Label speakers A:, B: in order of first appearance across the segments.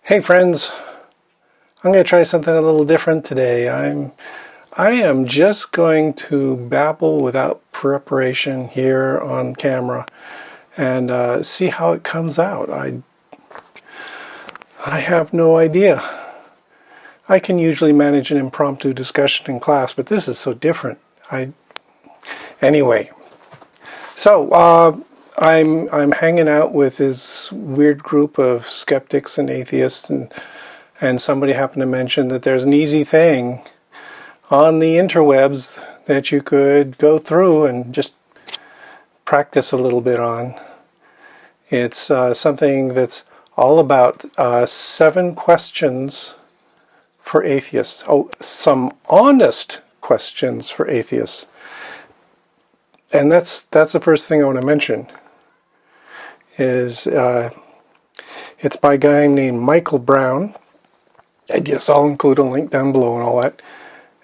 A: Hey friends, I'm going to try something a little different today. I am just going to babble without preparation here on camera and see how it comes out. I have no idea. I can usually manage an impromptu discussion in class, but this is so different. Anyway, so I'm hanging out with this weird group of skeptics and atheists, and somebody happened to mention that there's an easy thing on the interwebs that you could go through and just practice a little bit on. It's something that's all about 7 questions for atheists. Oh, some honest questions for atheists. And that's the first thing I want to mention. Is it's by a guy named Michael Brown. I guess I'll include a link down below and all that.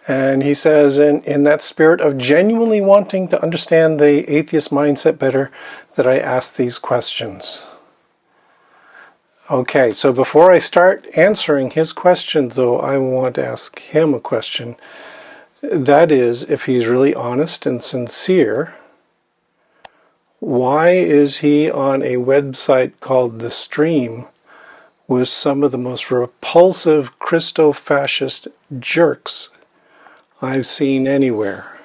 A: And he says, in that spirit of genuinely wanting to understand the atheist mindset better, that I ask these questions. Okay, so before I start answering his questions, though, I want to ask him a question. That is, if he's really honest and sincere, why is he on a website called The Stream with some of the most repulsive Christo-fascist jerks I've seen anywhere?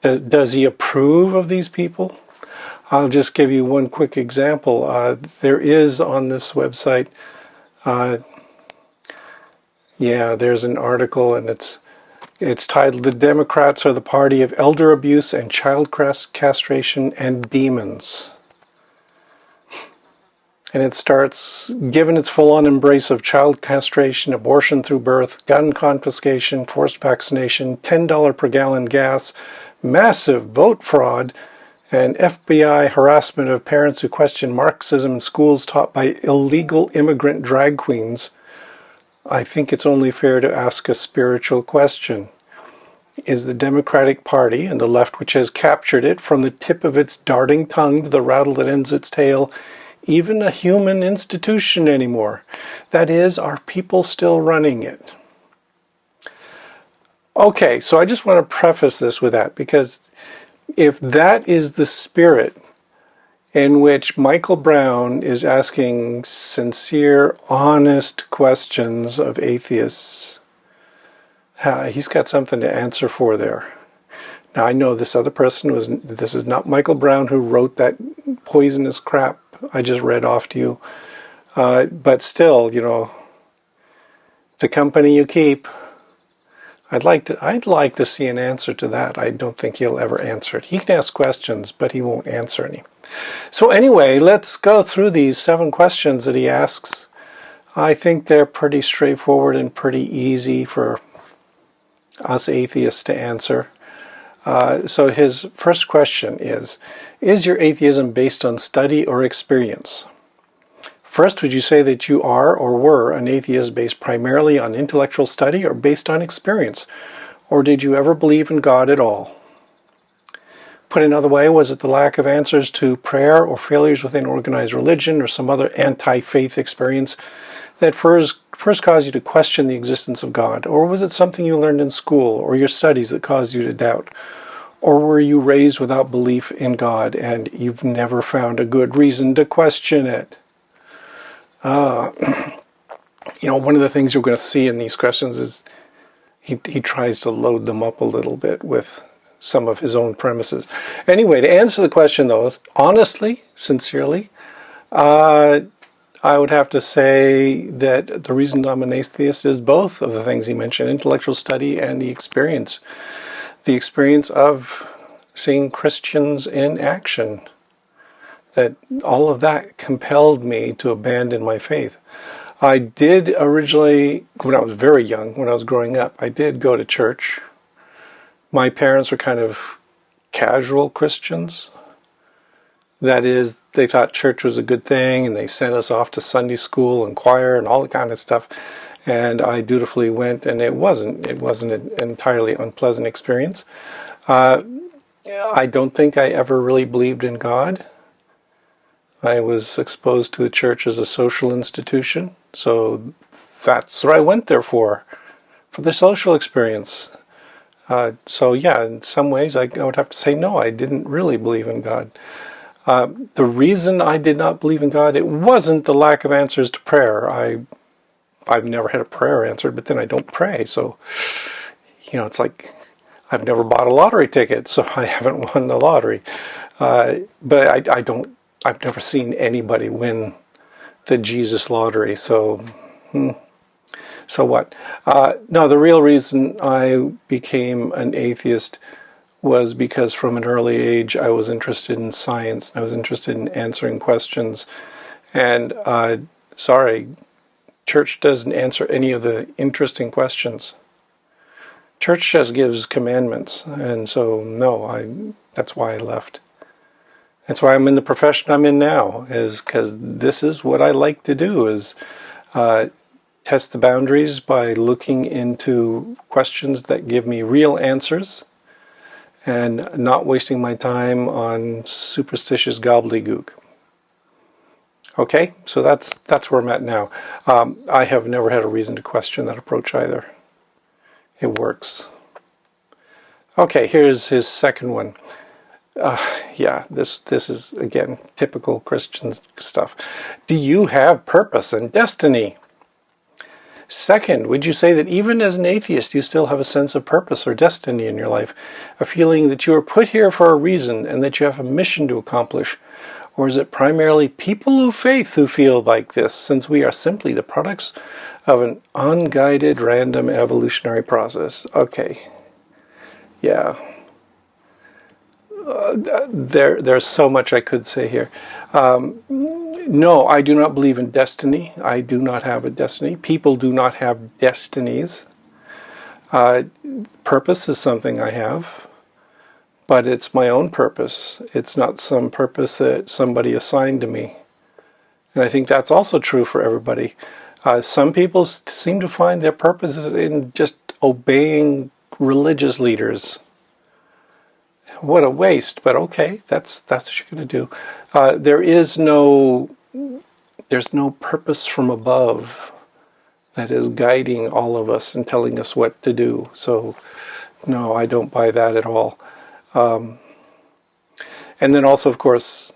A: Does he approve of these people? I'll just give you one quick example. There is on this website, there's an article, and it's titled, "The Democrats are the Party of Elder Abuse and Child Castration and Demons." And it starts, given its full-on embrace of child castration, abortion through birth, gun confiscation, forced vaccination, $10 per gallon gas, massive vote fraud, and FBI harassment of parents who question Marxism in schools taught by illegal immigrant drag queens, I think it's only fair to ask a spiritual question. Is the Democratic Party, and the left which has captured it from the tip of its darting tongue to the rattle that ends its tail, even a human institution anymore? That is, are people still running it? Okay, so I just want to preface this with that, because if that is the spirit in which Michael Brown is asking sincere, honest questions of atheists, he's got something to answer for there. Now, I know this other person this is not Michael Brown who wrote that poisonous crap I just read off to you. But still, the company you keep, I'd like to see an answer to that. I don't think he'll ever answer it. He can ask questions, but he won't answer any. So anyway, let's go through these 7 questions that he asks. I think they're pretty straightforward and pretty easy for us atheists to answer. So his first question is your atheism based on study or experience? First, would you say that you are or were an atheist based primarily on intellectual study or based on experience? Or did you ever believe in God at all? Put another way, was it the lack of answers to prayer or failures within organized religion or some other anti-faith experience that first caused you to question the existence of God? Or was it something you learned in school or your studies that caused you to doubt? Or were you raised without belief in God and you've never found a good reason to question it? One of the things you're going to see in these questions is he tries to load them up a little bit with some of his own premises. Anyway, to answer the question, though, honestly, sincerely, I would have to say that the reason I'm an atheist is both of the things he mentioned, intellectual study and the experience. The experience of seeing Christians in action. That all of that compelled me to abandon my faith. I did originally, when I was very young, when I was growing up, I did go to church. My parents were kind of casual Christians. That is, they thought church was a good thing, and they sent us off to Sunday school and choir and all that kind of stuff. And I dutifully went, and it wasn't an entirely unpleasant experience. I don't think I ever really believed in God. I was exposed to the church as a social institution, so that's what I went there for the social experience. So yeah, in some ways I would have to say no, I didn't really believe in God. The reason I did not believe in God, it wasn't the lack of answers to prayer. I've never had a prayer answered, but then I don't pray. So, it's like I've never bought a lottery ticket, so I haven't won the lottery. But I've never seen anybody win the Jesus lottery. So, so what? No, the real reason I became an atheist was because from an early age I was interested in science. I was interested in answering questions. And sorry, church doesn't answer any of the interesting questions. Church just gives commandments. And so, no, that's why I left. That's why I'm in the profession I'm in now, is because this is what I like to do, is test the boundaries by looking into questions that give me real answers and not wasting my time on superstitious gobbledygook. Okay, so that's where I'm at now. I have never had a reason to question that approach either. It works. Okay, here's his second one. This is, again, typical Christian stuff. Do you have purpose and destiny? Second, would you say that even as an atheist you still have a sense of purpose or destiny in your life? A feeling that you are put here for a reason and that you have a mission to accomplish? Or is it primarily people of faith who feel like this, since we are simply the products of an unguided random evolutionary process? Okay. Yeah. There's so much I could say here. No, I do not believe in destiny. I do not have a destiny. People do not have destinies. Purpose is something I have, but it's my own purpose. It's not some purpose that somebody assigned to me. And I think that's also true for everybody. Some people seem to find their purpose in just obeying religious leaders. What a waste, but okay, that's what you're going to do. There's no purpose from above that is guiding all of us and telling us what to do. So, no, I don't buy that at all. And then also, of course,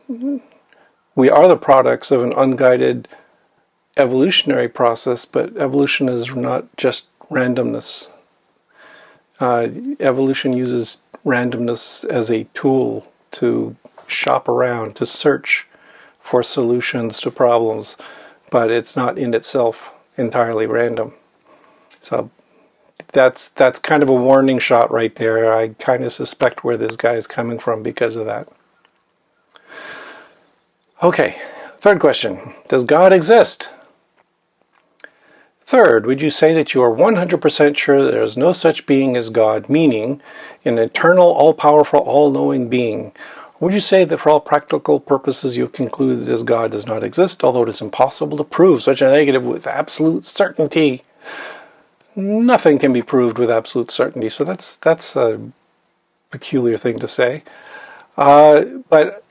A: we are the products of an unguided evolutionary process, but evolution is not just randomness. Evolution uses randomness as a tool to shop around, to search for solutions to problems, but it's not in itself entirely random. So that's kind of a warning shot right there. I kind of suspect where this guy is coming from because of that. Okay, third question. Does God exist? Third, would you say that you are 100% sure that there is no such being as God, meaning an eternal, all-powerful, all-knowing being? Or would you say that for all practical purposes you have concluded that this God does not exist, although it is impossible to prove such a negative with absolute certainty? Nothing can be proved with absolute certainty, so that's a peculiar thing to say. But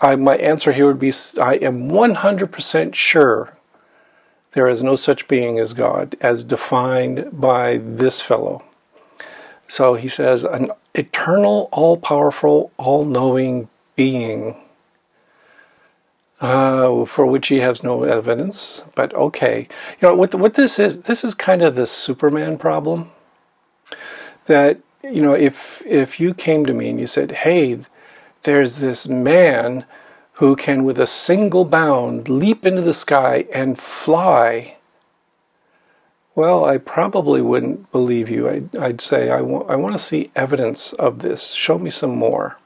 A: my answer here would be I am 100% sure there is no such being as God, as defined by this fellow. So he says, an eternal, all-powerful, all-knowing being, for which he has no evidence. But okay, what this is kind of the Superman problem. That if you came to me and you said, "Hey, there's this man who can with a single bound leap into the sky and fly," well, I probably wouldn't believe you. I'd say, I want to see evidence of this. Show me some more.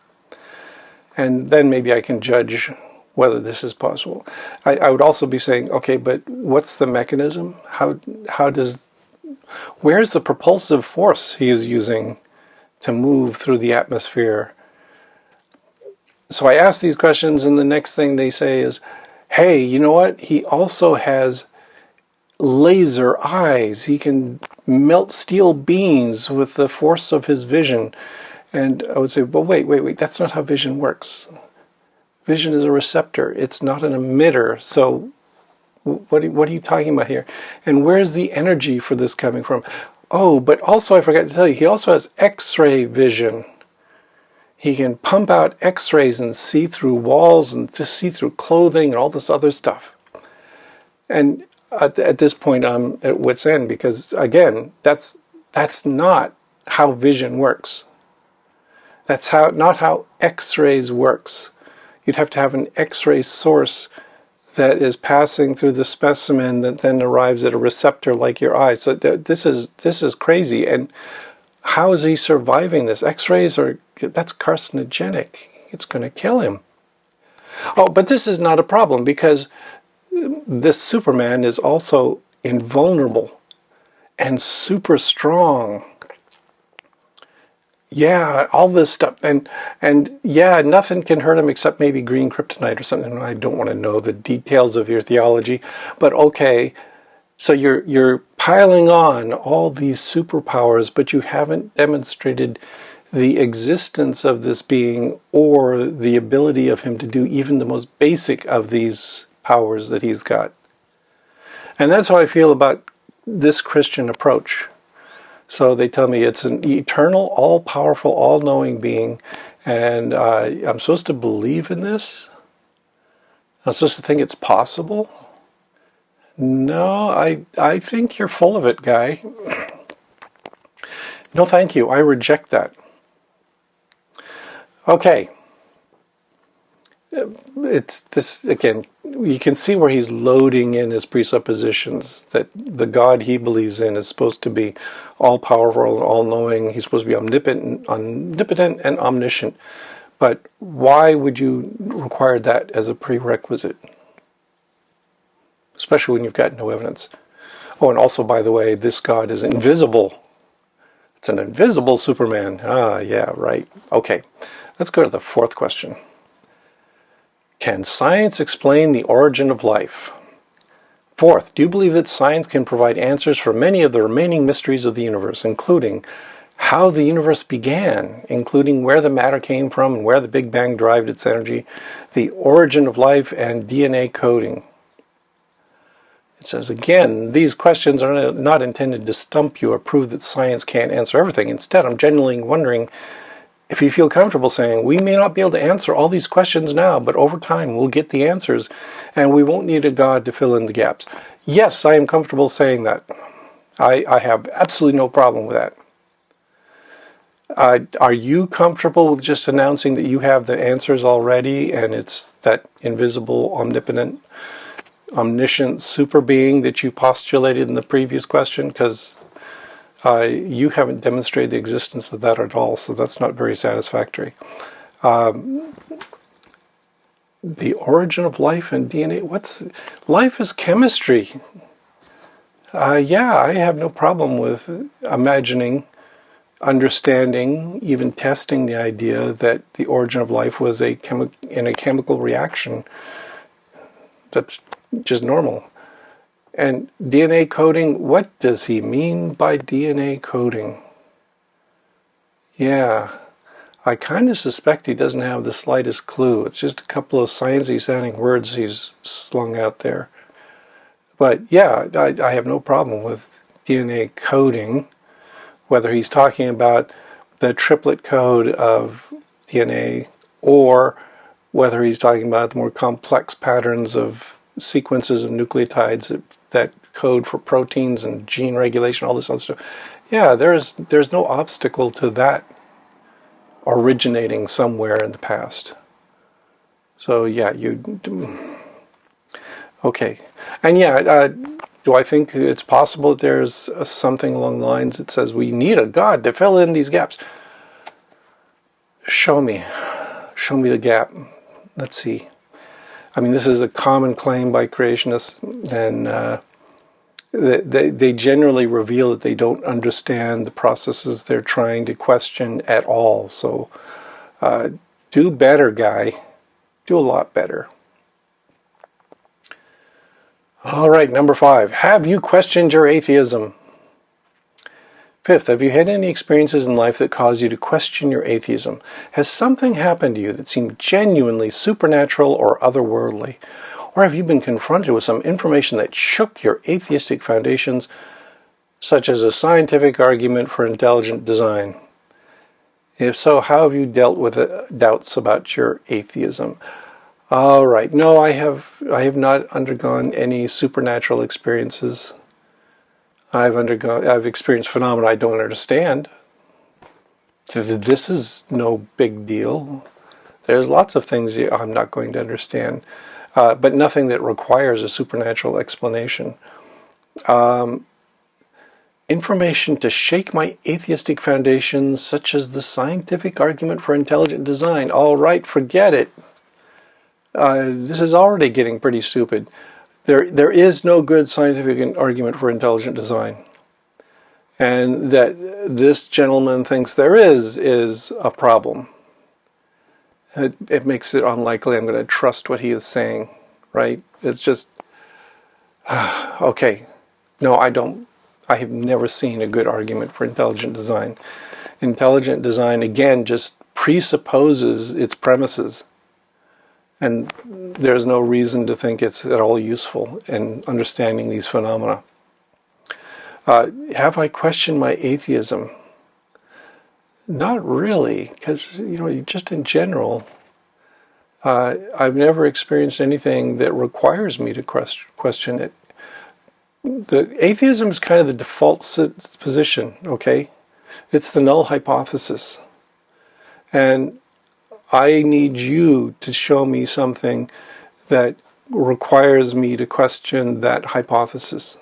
A: And then maybe I can judge whether this is possible. I would also be saying, okay, but what's the mechanism? Where's the propulsive force he is using to move through the atmosphere? So I ask these questions, and the next thing they say is, hey, you know what? He also has laser eyes. He can melt steel beams with the force of his vision. And I would say, well, wait. That's not how vision works. Vision is a receptor. It's not an emitter. So what are you talking about here? And where's the energy for this coming from? Oh, but also I forgot to tell you, he also has X-ray vision. He can pump out X-rays and see through walls and just see through clothing and all this other stuff. And at this point, I'm at wit's end because, again, that's not how vision works. That's not how X-rays works. You'd have to have an X-ray source that is passing through the specimen that then arrives at a receptor like your eye. So this is crazy. And how is he surviving this? X-rays that's carcinogenic. It's going to kill him. Oh, but this is not a problem because this Superman is also invulnerable and super strong. Yeah, all this stuff, and yeah, nothing can hurt him except maybe green kryptonite or something. I don't want to know the details of your theology, but okay. So you're piling on all these superpowers, but you haven't demonstrated the existence of this being or the ability of him to do even the most basic of these powers that he's got. And that's how I feel about this Christian approach. So they tell me it's an eternal, all-powerful, all-knowing being, and I'm supposed to believe in this? I'm supposed to think it's possible? No, I think you're full of it, guy. No, thank you. I reject that. Okay. It's this, again, you can see where he's loading in his presuppositions that the God he believes in is supposed to be all-powerful and all-knowing. He's supposed to be omnipotent and omniscient. But why would you require that as a prerequisite? Especially when you've got no evidence. Oh, and also, by the way, this God is invisible. It's an invisible Superman. Ah, yeah, right. Okay, let's go to the fourth question. Can science explain the origin of life? Fourth, do you believe that science can provide answers for many of the remaining mysteries of the universe, including how the universe began, including where the matter came from and where the Big Bang derived its energy, the origin of life, and DNA coding? It says, again, these questions are not intended to stump you or prove that science can't answer everything. Instead, I'm genuinely wondering if you feel comfortable saying, we may not be able to answer all these questions now, but over time we'll get the answers, and we won't need a God to fill in the gaps. Yes, I am comfortable saying that. I have absolutely no problem with that. Are you comfortable with just announcing that you have the answers already, and it's that invisible, omnipotent, omniscient super being that you postulated in the previous question? Because you haven't demonstrated the existence of that at all, so that's not very satisfactory. The origin of life and DNA. Life is chemistry. Yeah, I have no problem with imagining, understanding, even testing the idea that the origin of life was in a chemical reaction. That's just normal. And DNA coding, what does he mean by DNA coding? Yeah, I kind of suspect he doesn't have the slightest clue. It's just a couple of sciencey sounding words he's slung out there. But yeah, I have no problem with DNA coding, whether he's talking about the triplet code of DNA or whether he's talking about the more complex patterns of sequences of nucleotides that code for proteins and gene regulation, all this other stuff. Yeah, there's no obstacle to that originating somewhere in the past. So yeah, okay. And yeah, do I think it's possible that there's something along the lines that says we need a God to fill in these gaps? Show me the gap. Let's see. I mean, this is a common claim by creationists, and they generally reveal that they don't understand the processes they're trying to question at all. So do better, guy. Do a lot better. All right, number 5. Have you questioned your atheism? Fifth, have you had any experiences in life that caused you to question your atheism? Has something happened to you that seemed genuinely supernatural or otherworldly? Or have you been confronted with some information that shook your atheistic foundations, such as a scientific argument for intelligent design? If so, how have you dealt with doubts about your atheism? All right. No, I have not undergone any supernatural experiences. I've experienced phenomena I don't understand. This is no big deal. There's lots of things I'm not going to understand, but nothing that requires a supernatural explanation. Information to shake my atheistic foundations, such as the scientific argument for intelligent design. All right, forget it. This is already getting pretty stupid. There is no good scientific argument for intelligent design. And that this gentleman thinks there is a problem. It makes it unlikely I'm going to trust what he is saying, right? It's just, okay. No, I don't. I have never seen a good argument for intelligent design. Intelligent design, again, just presupposes its premises. And there's no reason to think it's at all useful in understanding these phenomena. Have I questioned my atheism? Not really, because, just in general, I've never experienced anything that requires me to question it. The atheism is kind of the default position, okay? It's the null hypothesis. And I need you to show me something that requires me to question that hypothesis.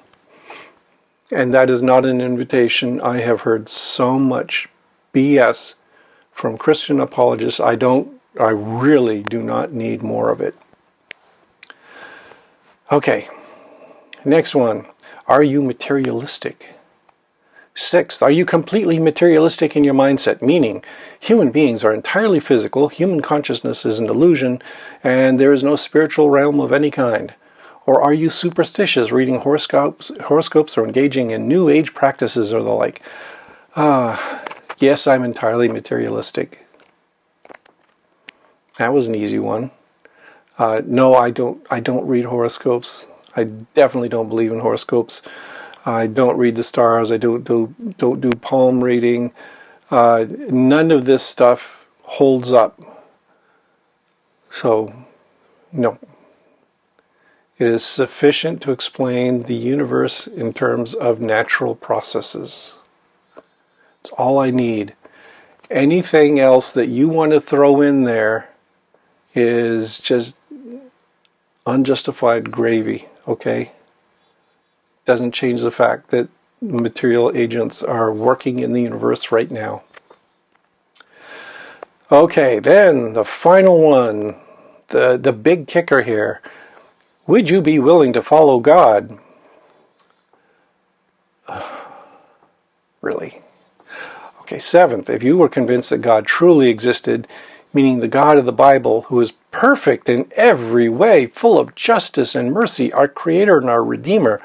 A: And that is not an invitation. I have heard so much BS from Christian apologists. I really do not need more of it. Okay, next one. Are you materialistic? Sixth, are you completely materialistic in your mindset? Meaning, human beings are entirely physical, human consciousness is an illusion, and there is no spiritual realm of any kind. Or are you superstitious, reading horoscopes or engaging in New Age practices or the like? Yes, I'm entirely materialistic. That was an easy one. No, I don't read horoscopes. I definitely don't believe in horoscopes. I don't read the stars. I don't do palm reading. None of this stuff holds up. So, no. It is sufficient to explain the universe in terms of natural processes. It's all I need. Anything else that you want to throw in there is just unjustified gravy, okay? Doesn't change the fact that material agents are working in the universe right now. Okay, then the final one, the big kicker here. Would you be willing to follow God? Really? Okay, seventh, if you were convinced that God truly existed, meaning the God of the Bible, who is perfect in every way, full of justice and mercy, our Creator and our Redeemer,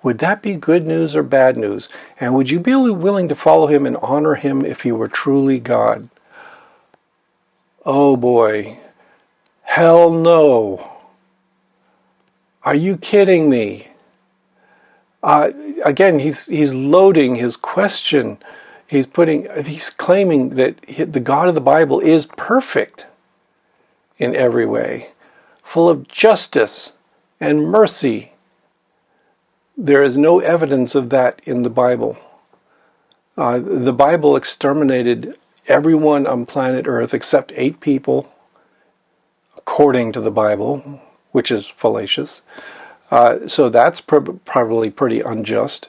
A: would that be good news or bad news? And would you be willing to follow Him and honor Him if He were truly God? Oh boy. Hell no. Are you kidding me? Again, he's loading his question. He's claiming that the God of the Bible is perfect in every way, full of justice and mercy. There is no evidence of that in the Bible. The Bible exterminated everyone on planet Earth except 8 people, according to the Bible, which is fallacious. So that's probably pretty unjust.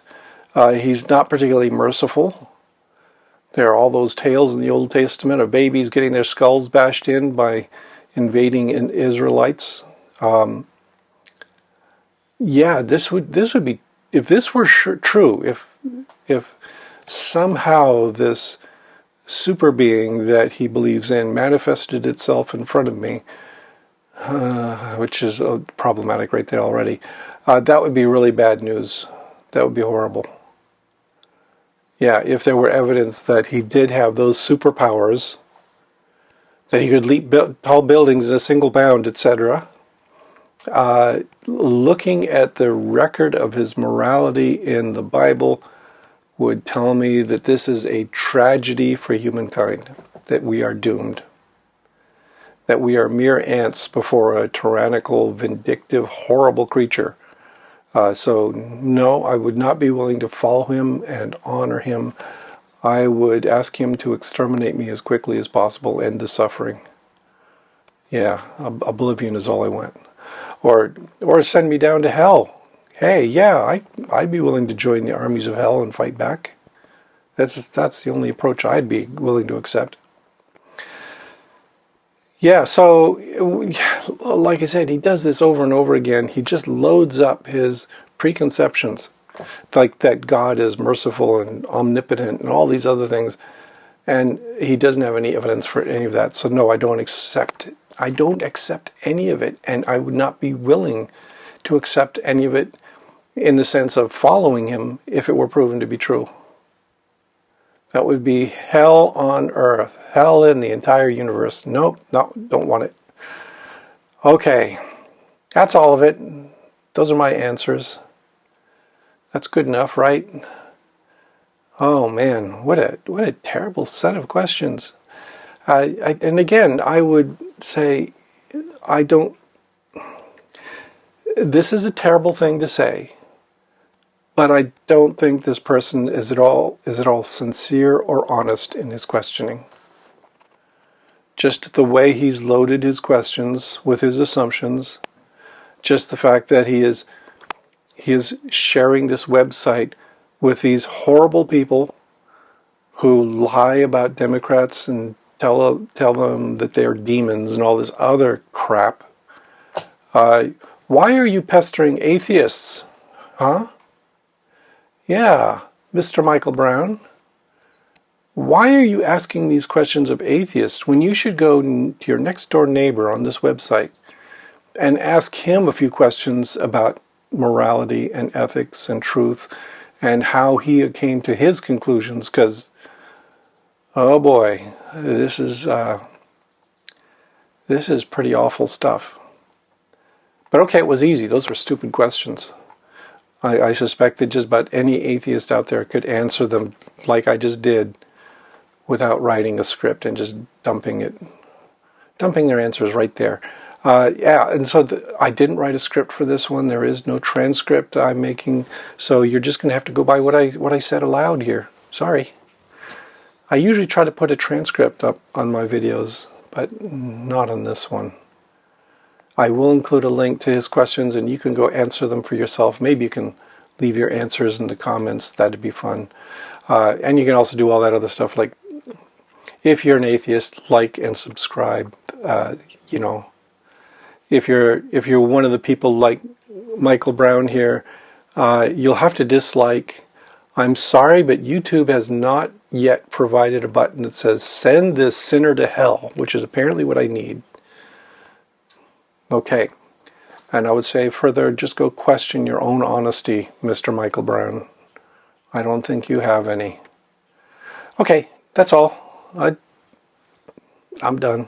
A: He's not particularly merciful. There are all those tales in the Old Testament of babies getting their skulls bashed in by invading Israelites. This would be, if this were true, if somehow this super being that he believes in manifested itself in front of me, which is problematic right there already, that would be really bad news. That would be horrible. Yeah, if there were evidence that he did have those superpowers, that he could leap tall buildings in a single bound, etc., looking at the record of his morality in the Bible would tell me that this is a tragedy for humankind, that we are doomed, that we are mere ants before a tyrannical, vindictive, horrible creature. So no, I would not be willing to follow him and honor him. I would ask him to exterminate me as quickly as possible, end the suffering. Yeah, oblivion is all I want. Or send me down to hell. Hey, yeah, I'd be willing to join the armies of hell and fight back. That's the only approach I'd be willing to accept. Yeah, so like I said, he does this over and over again. He just loads up his preconceptions, like that God is merciful and omnipotent and all these other things. And he doesn't have any evidence for any of that. So no, I don't accept it. I don't accept any of it, and I would not be willing to accept any of it in the sense of following him if it were proven to be true. That would be hell on earth, hell in the entire universe. Nope, no, don't want it. Okay, that's all of it. Those are my answers. That's good enough, right? Oh man, what a terrible set of questions. And again, I would say, this is a terrible thing to say, but I don't think this person is at all sincere or honest in his questioning. Just the way he's loaded his questions with his assumptions, just the fact that he is sharing this website with these horrible people who lie about Democrats and tell them that they're demons and all this other crap. Why are you pestering atheists? Huh? Yeah, Mr. Michael Brown. Why are you asking these questions of atheists when you should go to your next door neighbor on this website and ask him a few questions about morality and ethics and truth and how he came to his conclusions? Because, oh boy, this is pretty awful stuff. But okay, it was easy. Those were stupid questions. I suspect that just about any atheist out there could answer them like I just did without writing a script and just dumping their answers right there. Yeah, and so I didn't write a script for this one. There is no transcript I'm making, so you're just going to have to go by what I said aloud here. Sorry. I usually try to put a transcript up on my videos, but not on this one. I will include a link to his questions, and you can go answer them for yourself. Maybe you can leave your answers in the comments. That'd be fun. And you can also do all that other stuff, like if you're an atheist, like and subscribe. If you're one of the people like Michael Brown here, you'll have to dislike. I'm sorry, but YouTube has not yet provided a button that says send this sinner to hell, which is apparently what I need. Okay, and I would say further, just go question your own honesty, Mr. Michael Brown. I don't think you have any. Okay, that's all. I'm done.